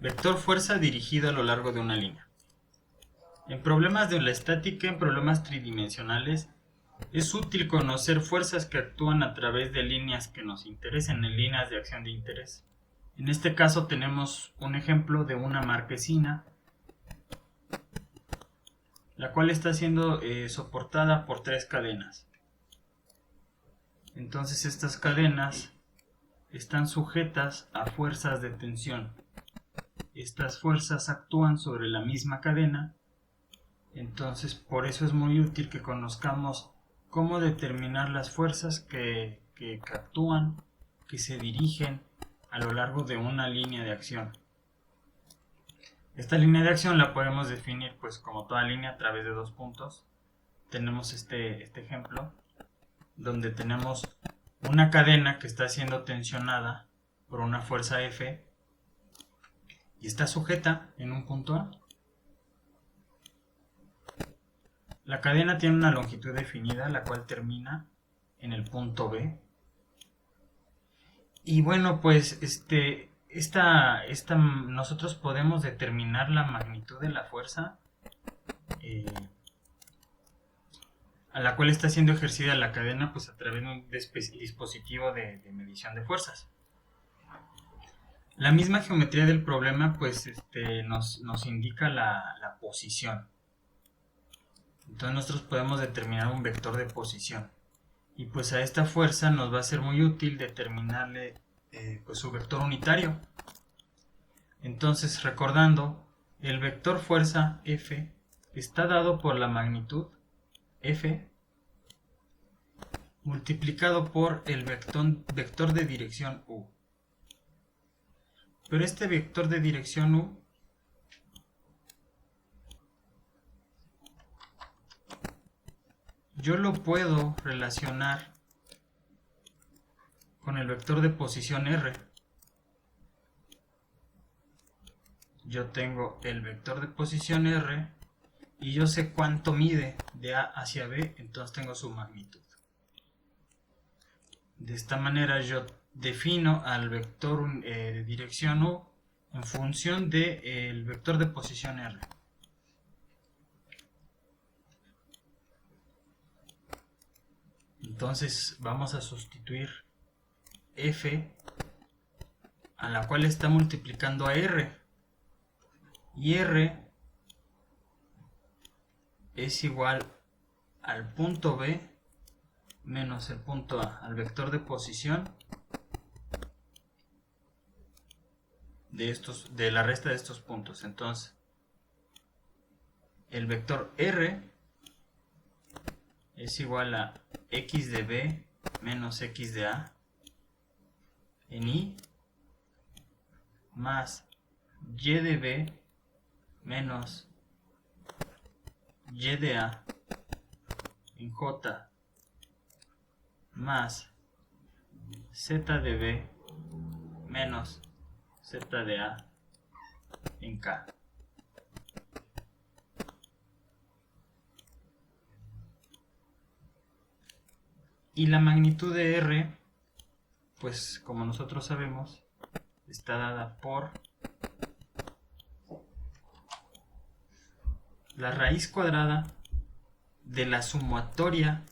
Vector fuerza dirigido a lo largo de una línea. En problemas de la estática, en problemas tridimensionales, es útil conocer fuerzas que actúan a través de líneas que nos interesen, en líneas de acción de interés. En este caso tenemos un ejemplo de una marquesina, la cual está siendo soportada por 3 cadenas. Entonces estas cadenas están sujetas a fuerzas de tensión. Estas fuerzas actúan sobre la misma cadena, entonces por eso es muy útil que conozcamos cómo determinar las fuerzas que actúan, que se dirigen a lo largo de una línea de acción. Esta línea de acción la podemos definir pues como toda línea a través de 2 puntos. Tenemos este ejemplo donde tenemos una cadena que está siendo tensionada por una fuerza F y está sujeta en un punto A. La cadena tiene una longitud definida, la cual termina en el punto B. Y bueno, pues nosotros podemos determinar la magnitud de la fuerza a la cual está siendo ejercida la cadena, pues a través de un dispositivo de medición de fuerzas. La misma geometría del problema pues nos indica la posición. Entonces nosotros podemos determinar un vector de posición. Y pues a esta fuerza nos va a ser muy útil determinarle pues su vector unitario. Entonces, recordando, el vector fuerza F está dado por la magnitud F multiplicado por el vector de dirección U. Pero este vector de dirección U yo lo puedo relacionar con el vector de posición R. Yo tengo el vector de posición R y yo sé cuánto mide de A hacia B, entonces tengo su magnitud. De esta manera yo defino al vector de dirección U en función del vector de posición R. Entonces vamos a sustituir F, a la cual está multiplicando a R. Y R es igual al punto B menos el punto A, al vector de posición de la resta de estos puntos. Entonces, el vector R es igual a x de B menos x de A en I más y de B menos y de A en J más z de B menos z de A en K. Y la magnitud de R, pues como nosotros sabemos, está dada por la raíz cuadrada de la sumatoria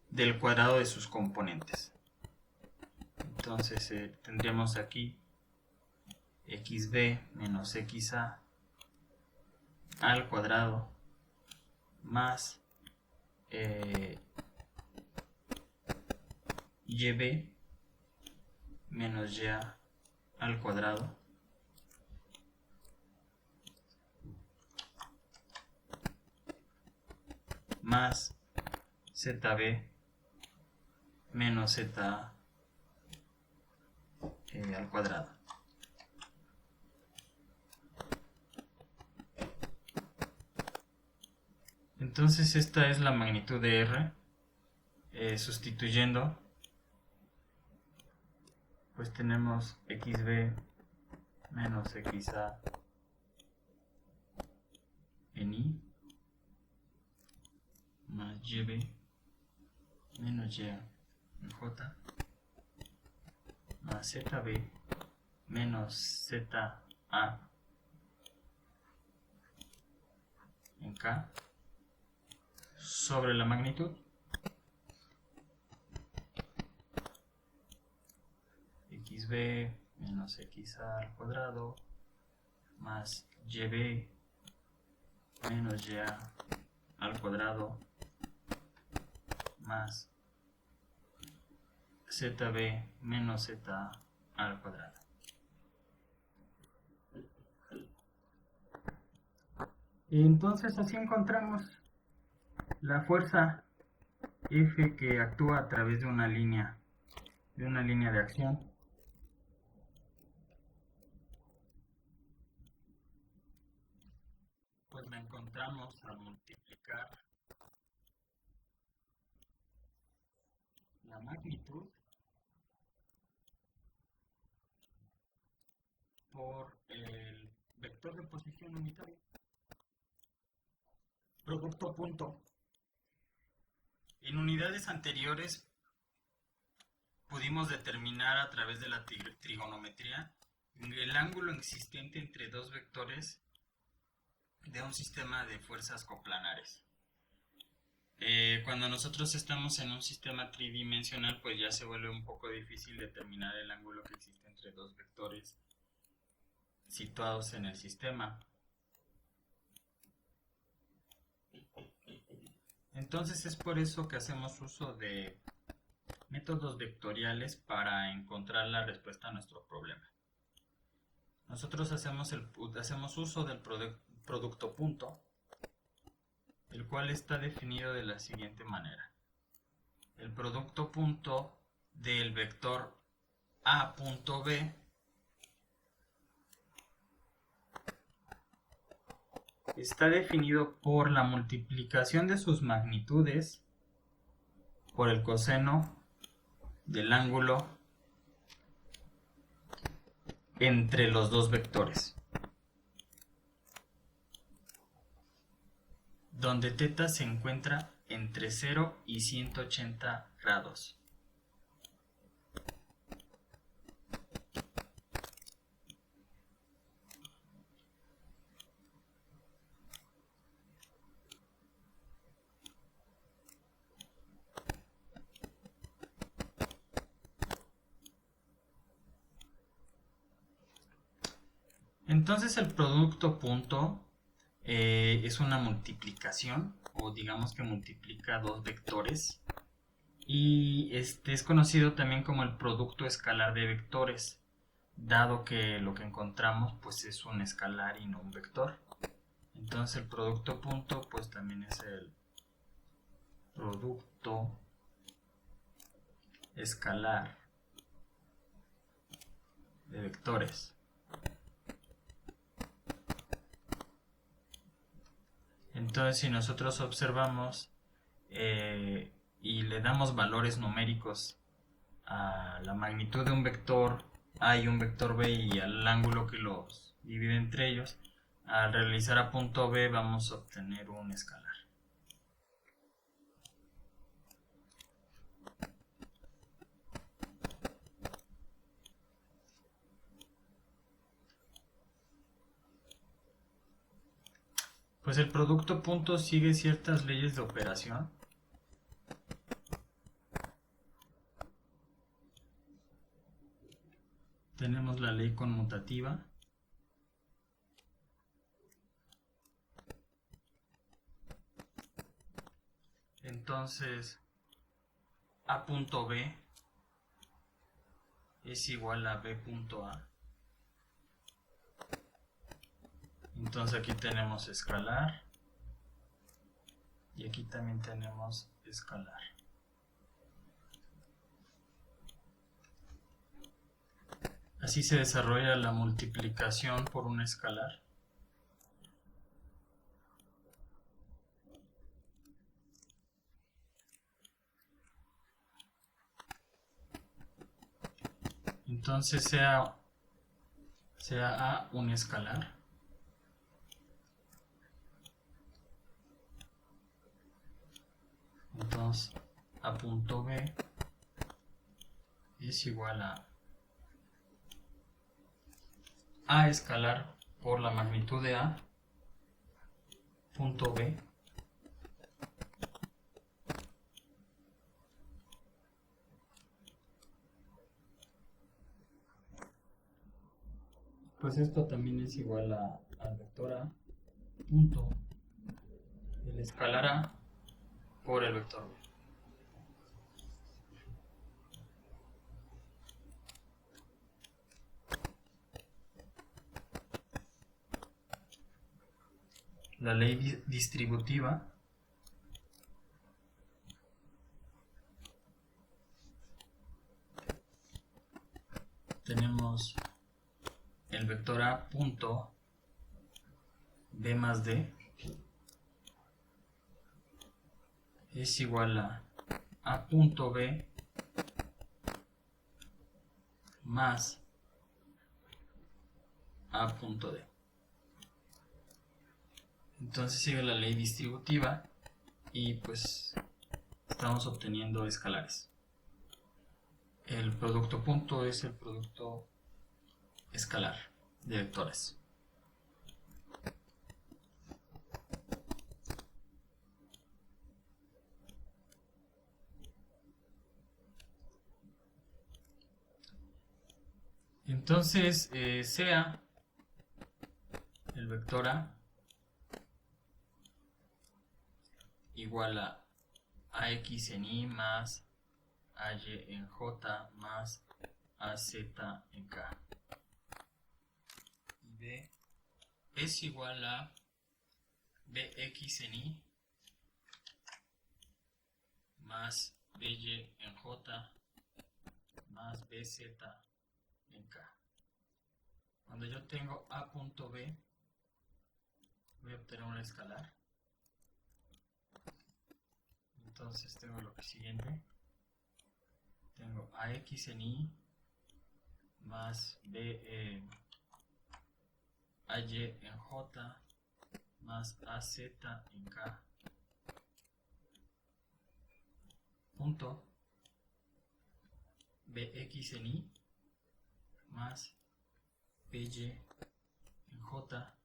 del cuadrado de sus componentes. Entonces tendríamos aquí xb menos xa al cuadrado más yb menos ya al cuadrado más zb menos za al cuadrado. Entonces esta es la magnitud de R. Sustituyendo, pues tenemos xb menos xa en I más yb menos y en J más zb menos za A en K sobre la magnitud xb menos xa al cuadrado más yb menos ya al cuadrado más zb menos z al cuadrado. Entonces así encontramos la fuerza F que actúa a través de una línea de acción. Pues la encontramos al multiplicar la magnitud por el vector de posición unitario. Producto punto. En unidades anteriores pudimos determinar a través de la trigonometría el ángulo existente entre dos vectores de un sistema de fuerzas coplanares. Cuando nosotros estamos en un sistema tridimensional, pues ya se vuelve un poco difícil determinar el ángulo que existe entre dos vectores situados en el sistema. Entonces es por eso que hacemos uso de métodos vectoriales para encontrar la respuesta a nuestro problema. Nosotros hacemos uso del producto punto, el cual está definido de la siguiente manera. El producto punto del vector A punto B está definido por la multiplicación de sus magnitudes por el coseno del ángulo entre los dos vectores, donde θ se encuentra entre 0 y 180 grados. Entonces el producto punto es una multiplicación, o digamos que multiplica dos vectores, y es conocido también como el producto escalar de vectores, dado que lo que encontramos pues es un escalar y no un vector. Entonces el producto punto pues también es el producto escalar de vectores. Entonces si nosotros observamos y le damos valores numéricos a la magnitud de un vector A y un vector B y al ángulo que los divide entre ellos, al realizar a punto B vamos a obtener un escalar. Pues el producto punto sigue ciertas leyes de operación. Tenemos la ley conmutativa. Entonces, A punto B es igual a B punto A. Entonces aquí tenemos escalar y aquí también tenemos escalar. Así se desarrolla la multiplicación por un escalar. Entonces sea A un escalar. Entonces A punto B es igual a A escalar por la magnitud de A, punto B, pues esto también es igual al vector A, punto el escalar A por el vector B. La ley distributiva tenemos el vector A punto B más D es igual a punto B más A punto D. Entonces sigue la ley distributiva y pues estamos obteniendo escalares. El producto punto es el producto escalar de vectores. Entonces sea el vector A igual a AX en Y más AY en J más AZ en K. Y B es igual a BX en Y más BY en J más BZ en K. Cuando yo tengo A punto B, voy a obtener un escalar. Entonces tengo lo siguiente. Tengo AX en Y más AY en J más AZ en K punto BX en Y más BY en J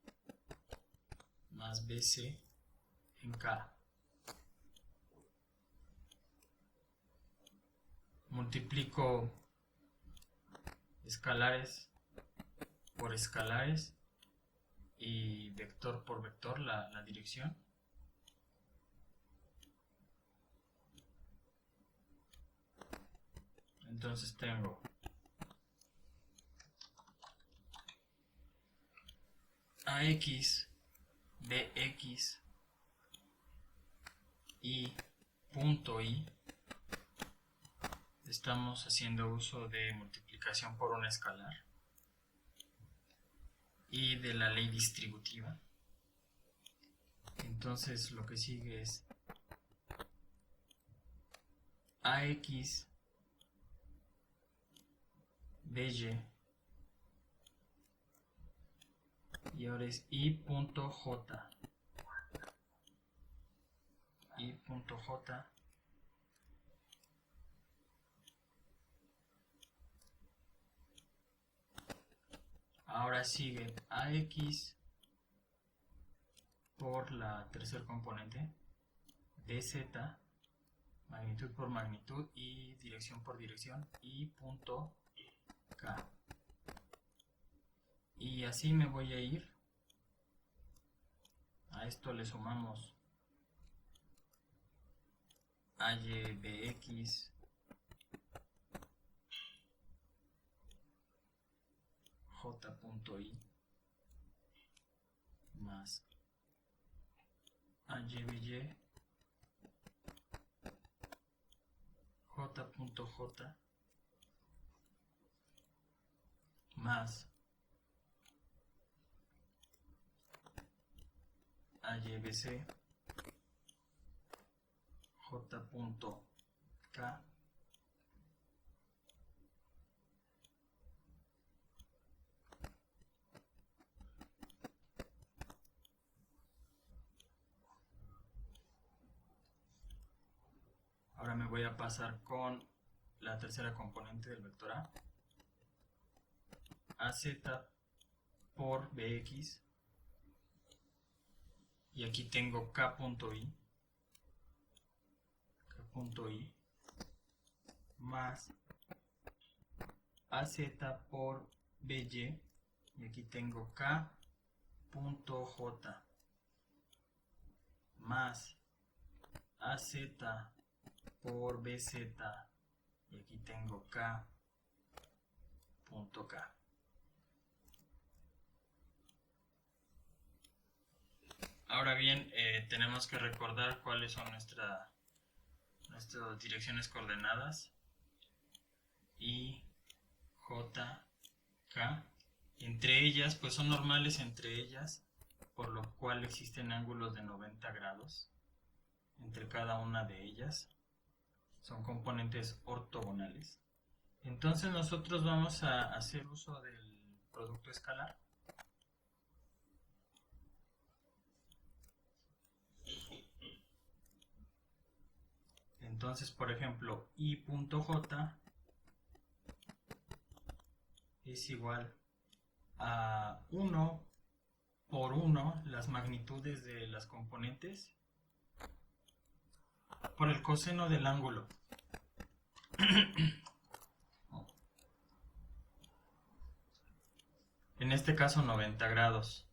más BC en K. Multiplico escalares por escalares y vector por vector la dirección. Entonces tengo AX, BX y punto Y. Estamos haciendo uso de multiplicación por un escalar y de la ley distributiva. Entonces lo que sigue es AX, BY y ahora es I.J. I.J ahora sigue AX por la tercer componente, BZ, magnitud por magnitud y dirección por dirección, y punto K. Y así me voy a ir. A esto le sumamos AYBX J.I más AYBY J.J más AYBC J.K Ahora me voy a pasar con la tercera componente del vector A. AZ por bx, y aquí tengo k.i más az por by, y aquí tengo k.j más az por bz, y aquí tengo k.k. Ahora bien, tenemos que recordar cuáles son nuestras direcciones coordenadas: I, J, K. Entre ellas, pues son normales entre ellas, por lo cual existen ángulos de 90 grados entre cada una de ellas. Son componentes ortogonales. Entonces nosotros vamos a hacer uso del producto escalar. Entonces, por ejemplo, I.J es igual a 1 por 1 las magnitudes de las componentes por el coseno del ángulo. En este caso 90 grados.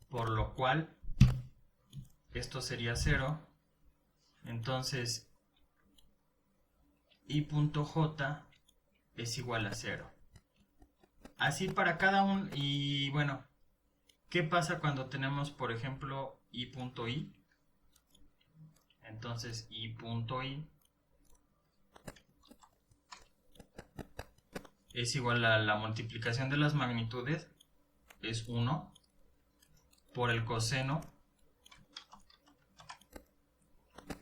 Por lo cual esto sería 0. Entonces I.J es igual a 0. Así para cada uno. Y bueno, ¿qué pasa cuando tenemos, por ejemplo, I.I? Entonces I.I es igual a la multiplicación de las magnitudes, es 1, por el coseno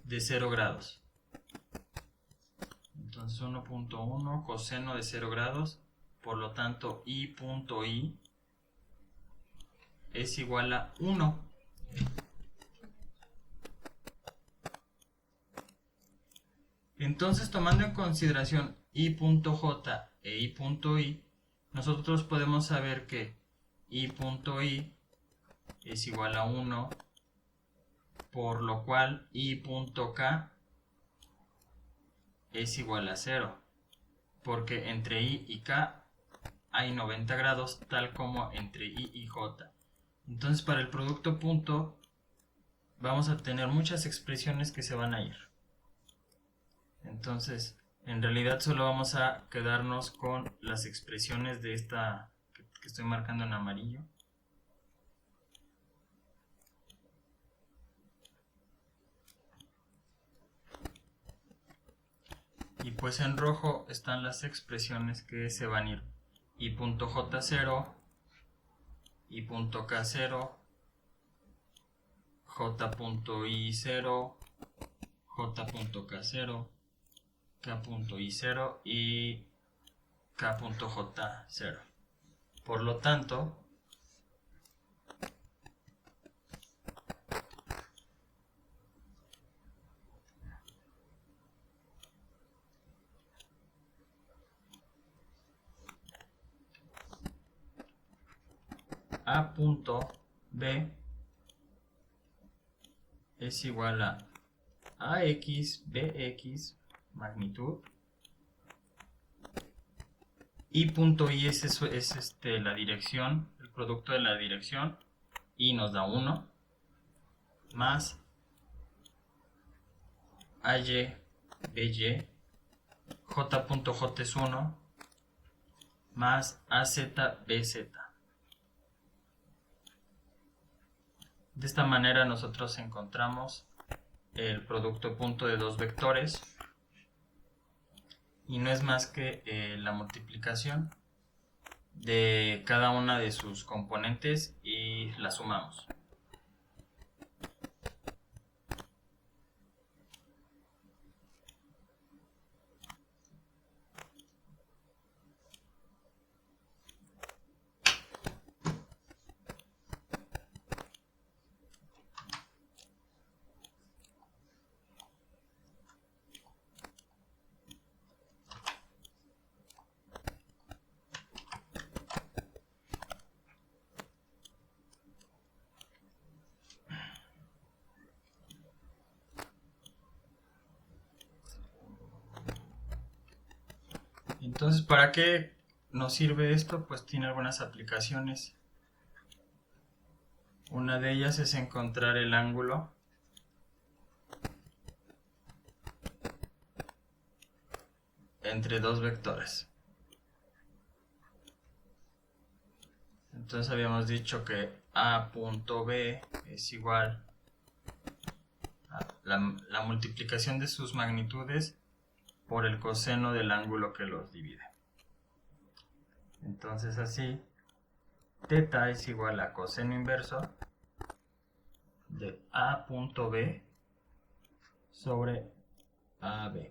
de 0 grados. Entonces 1.1 coseno de 0 grados, por lo tanto I.I es igual a 1. Entonces, tomando en consideración I.J e I.I, nosotros podemos saber que I.I es igual a 1, por lo cual I.K es igual a 0, porque entre I y K hay 90 grados, tal como entre I y J. Entonces, para el producto punto vamos a tener muchas expresiones que se van a ir. Entonces, en realidad solo vamos a quedarnos con las expresiones de esta que estoy marcando en amarillo. Y pues en rojo están las expresiones que se van a ir: I.J0, I.K0, J.I0, J.K0, K.I0 y K.J0. Por lo tanto, A.B es igual a AX, BX, magnitud. I.I es la dirección, el producto de la dirección. I nos da 1, más AY, BY, J.J es 1, más AZ, BZ. De esta manera nosotros encontramos el producto punto de dos vectores, y no es más que la multiplicación de cada una de sus componentes y la sumamos. Entonces, ¿para qué nos sirve esto? Pues tiene algunas aplicaciones. Una de ellas es encontrar el ángulo entre dos vectores. Entonces habíamos dicho que a.b es igual a la multiplicación de sus magnitudes por el coseno del ángulo que los divide. Entonces así, θ es igual a coseno inverso de a.b sobre ab.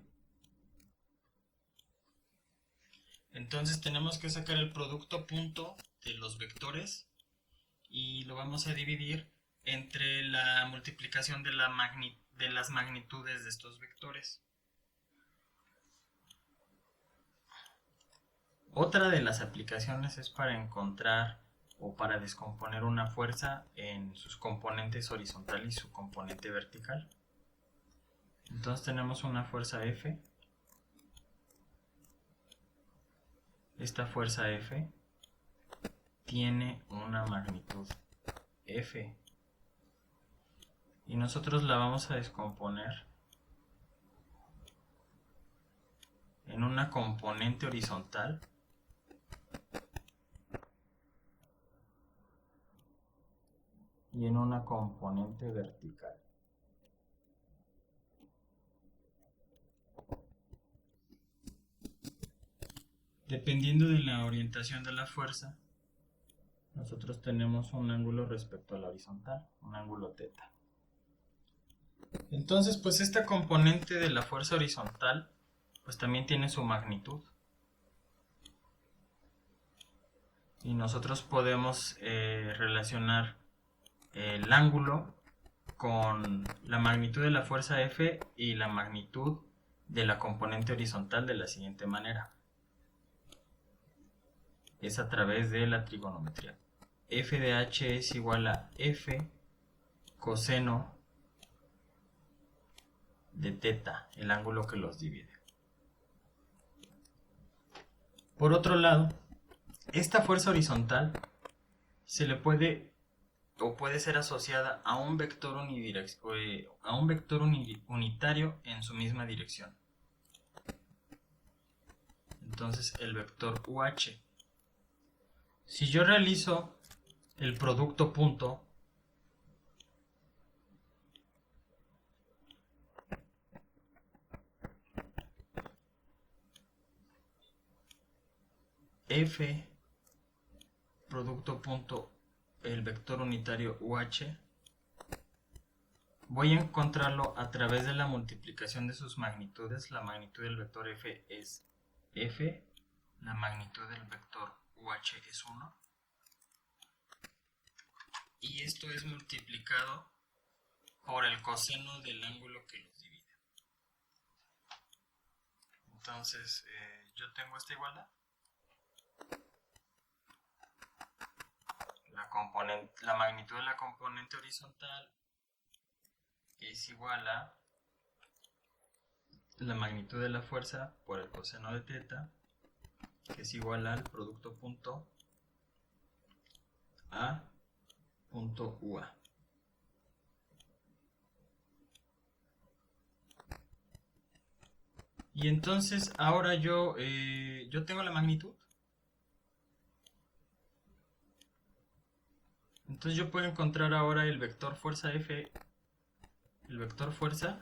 Entonces tenemos que sacar el producto punto de los vectores y lo vamos a dividir entre la multiplicación de las magnitudes de estos vectores. Otra de las aplicaciones es para encontrar o para descomponer una fuerza en sus componentes horizontal y su componente vertical. Entonces tenemos una fuerza F. Esta fuerza F tiene una magnitud F y nosotros la vamos a descomponer en una componente horizontal y en una componente vertical. Dependiendo de la orientación de la fuerza, nosotros tenemos un ángulo respecto a la horizontal, un ángulo θ. Entonces, pues esta componente de la fuerza horizontal, pues también tiene su magnitud. Y nosotros podemos relacionar el ángulo con la magnitud de la fuerza F y la magnitud de la componente horizontal de la siguiente manera. Es a través de la trigonometría. F de h es igual a F coseno de θ, el ángulo que los divide. Por otro lado, esta fuerza horizontal se le puede o puede ser asociada a un vector unitario en su misma dirección. Entonces el vector UH. Si yo realizo el producto punto F producto punto el vector unitario UH, voy a encontrarlo a través de la multiplicación de sus magnitudes. La magnitud del vector F es F, la magnitud del vector UH es 1, y esto es multiplicado por el coseno del ángulo que los divide. Entonces, yo tengo esta igualdad. La magnitud de la componente horizontal es igual a la magnitud de la fuerza por el coseno de θ, que es igual al producto punto A punto UA. Y entonces ahora yo tengo la magnitud. Entonces yo puedo encontrar ahora el vector fuerza F, el vector fuerza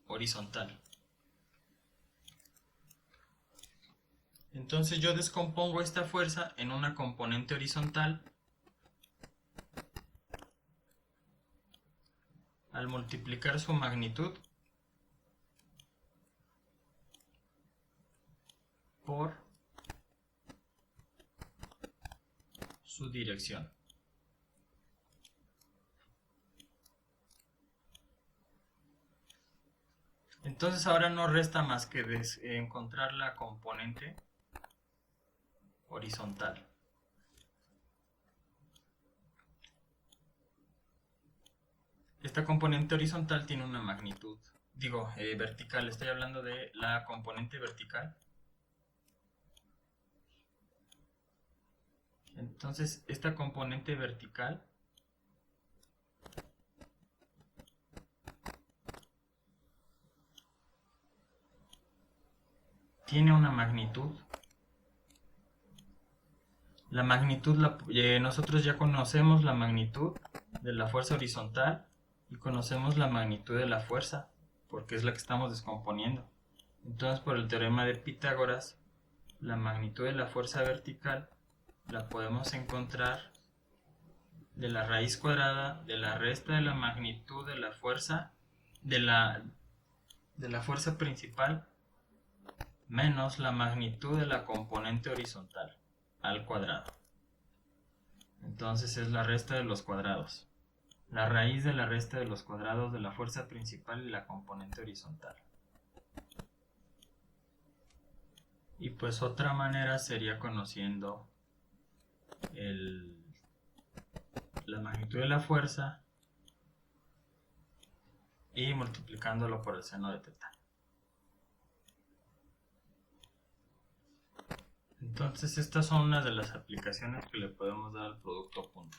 horizontal. Entonces yo descompongo esta fuerza en una componente horizontal al multiplicar su magnitud por su dirección. Entonces ahora no resta más que encontrar la componente horizontal. Esta componente horizontal tiene una magnitud vertical, estoy hablando de la componente vertical. Entonces, esta componente vertical tiene una magnitud. La magnitud, nosotros ya conocemos la magnitud de la fuerza horizontal y conocemos la magnitud de la fuerza, porque es la que estamos descomponiendo. Entonces, por el teorema de Pitágoras, la magnitud de la fuerza vertical la podemos encontrar de la raíz cuadrada de la resta de la magnitud de la fuerza de la fuerza principal menos la magnitud de la componente horizontal al cuadrado. Entonces es la resta de los cuadrados. La raíz de la resta de los cuadrados de la fuerza principal y la componente horizontal. Y pues otra manera sería conociendo la magnitud de la fuerza y multiplicándolo por el seno de teta. Entonces estas son unas de las aplicaciones que le podemos dar al producto punto.